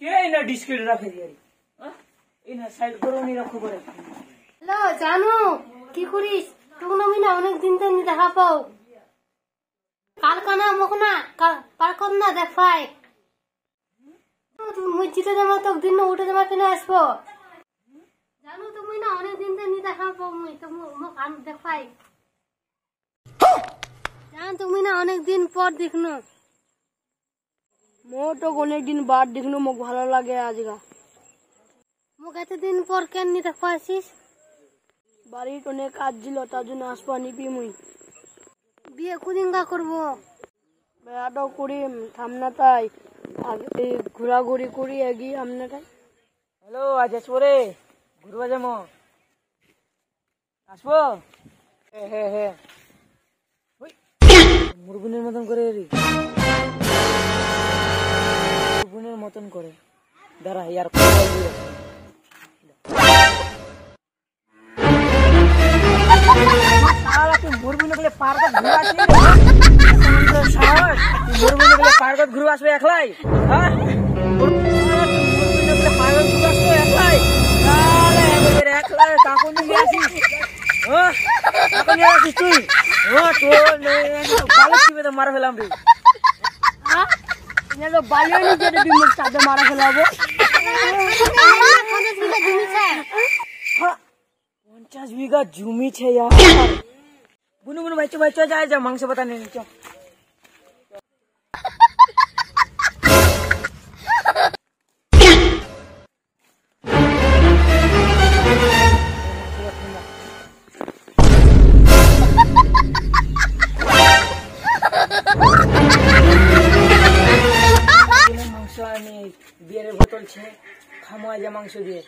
কে না ডিসকেট রাখে দিই এই না সাইড করো নি রাখো করে। হ্যালো জানো কি করিস? তোকে আমি না অনেক দিন থেকে দেখা পাও। কালকানা মকনা পারকন না দেখাই মুই চিঠে জমা তোকে দিন উঠে জমা কিনে আসবো। জানো তুমি না অনেক দিন থেকে দেখা পাও মুই তো মুখ আম দেখাই। জানো তুমি না অনেক দিন পর দেখনো। মো তো অনেক দিন বাদ দেখলো, মোক ভালো লাগে আজগা। মুখ এতদিন পর কেন নি দেখা আসিস? বাড়ির অনেক কাজ ছিল, তার জন্য আসবা নিবি মুই। বিয়ে কুদিনগা করবো? বেড়াটাও করিম থামনা তাই, এই ঘোরাঘুরি করি এগিয়ে আমনাটাই। হ্যালো আজ আসবো রে, ঘুরবা যাবো, আসবো। হ্যাঁ হ্যাঁ হ্যাঁ মুরগুনের মতন করে রে, মুরগুনের মতন করে দাঁড়া ইয়ার ঘুরে আসবে একলাই। হ্যাঁ কাকু নিয়ে আসিস, তুই মারা ফেলাম রে। বালিও নিজে মুখ চাঁদে মারা ফেলাবো। 50 বিঘা জমি ছে यार। বুনু বুনু ভাই চো যায় যা মাংস পাতা নিয়ে চো। মাংস আনি বিয়ারের বোতল ছে, খামো আজ মাংস দিয়ে।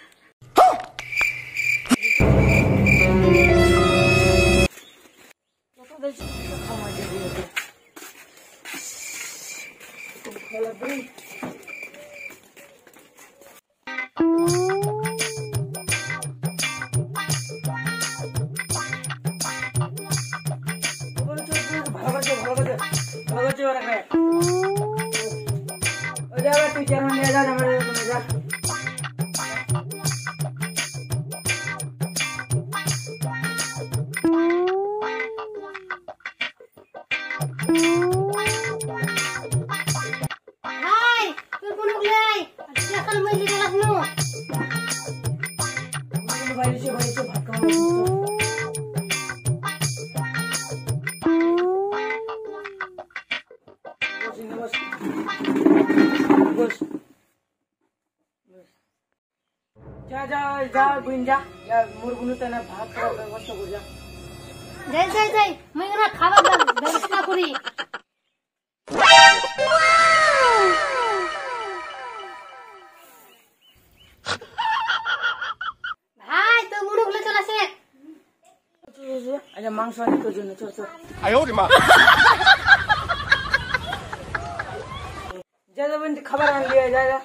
তুই চেয়ারম্যান নিয়ে যা, যা মুরগুলো তেনা ভাত খাওয়ার ব্যবস্থা করে যা। যাই মুই না খাবার ব্যবস্থা করি। ভাই তো মুরগুলো চলে আসে। আচ্ছা মাংস আনি তোর জন্য, চল চল। যা যাবেন খাবার আন লিয়ে যা যা।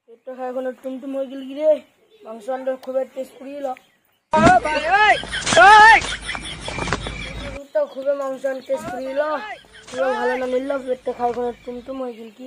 পেটটা খাই এখন টুমটুম হয়ে গেল গিরে, মাংস আনলে খুব টেস্ট করিল। খুবই মাংস আন টেস্ট করিল, খুবই ভালো না মিলল, পেটটা খাই এখন টুমটুম হয়ে গেল কি।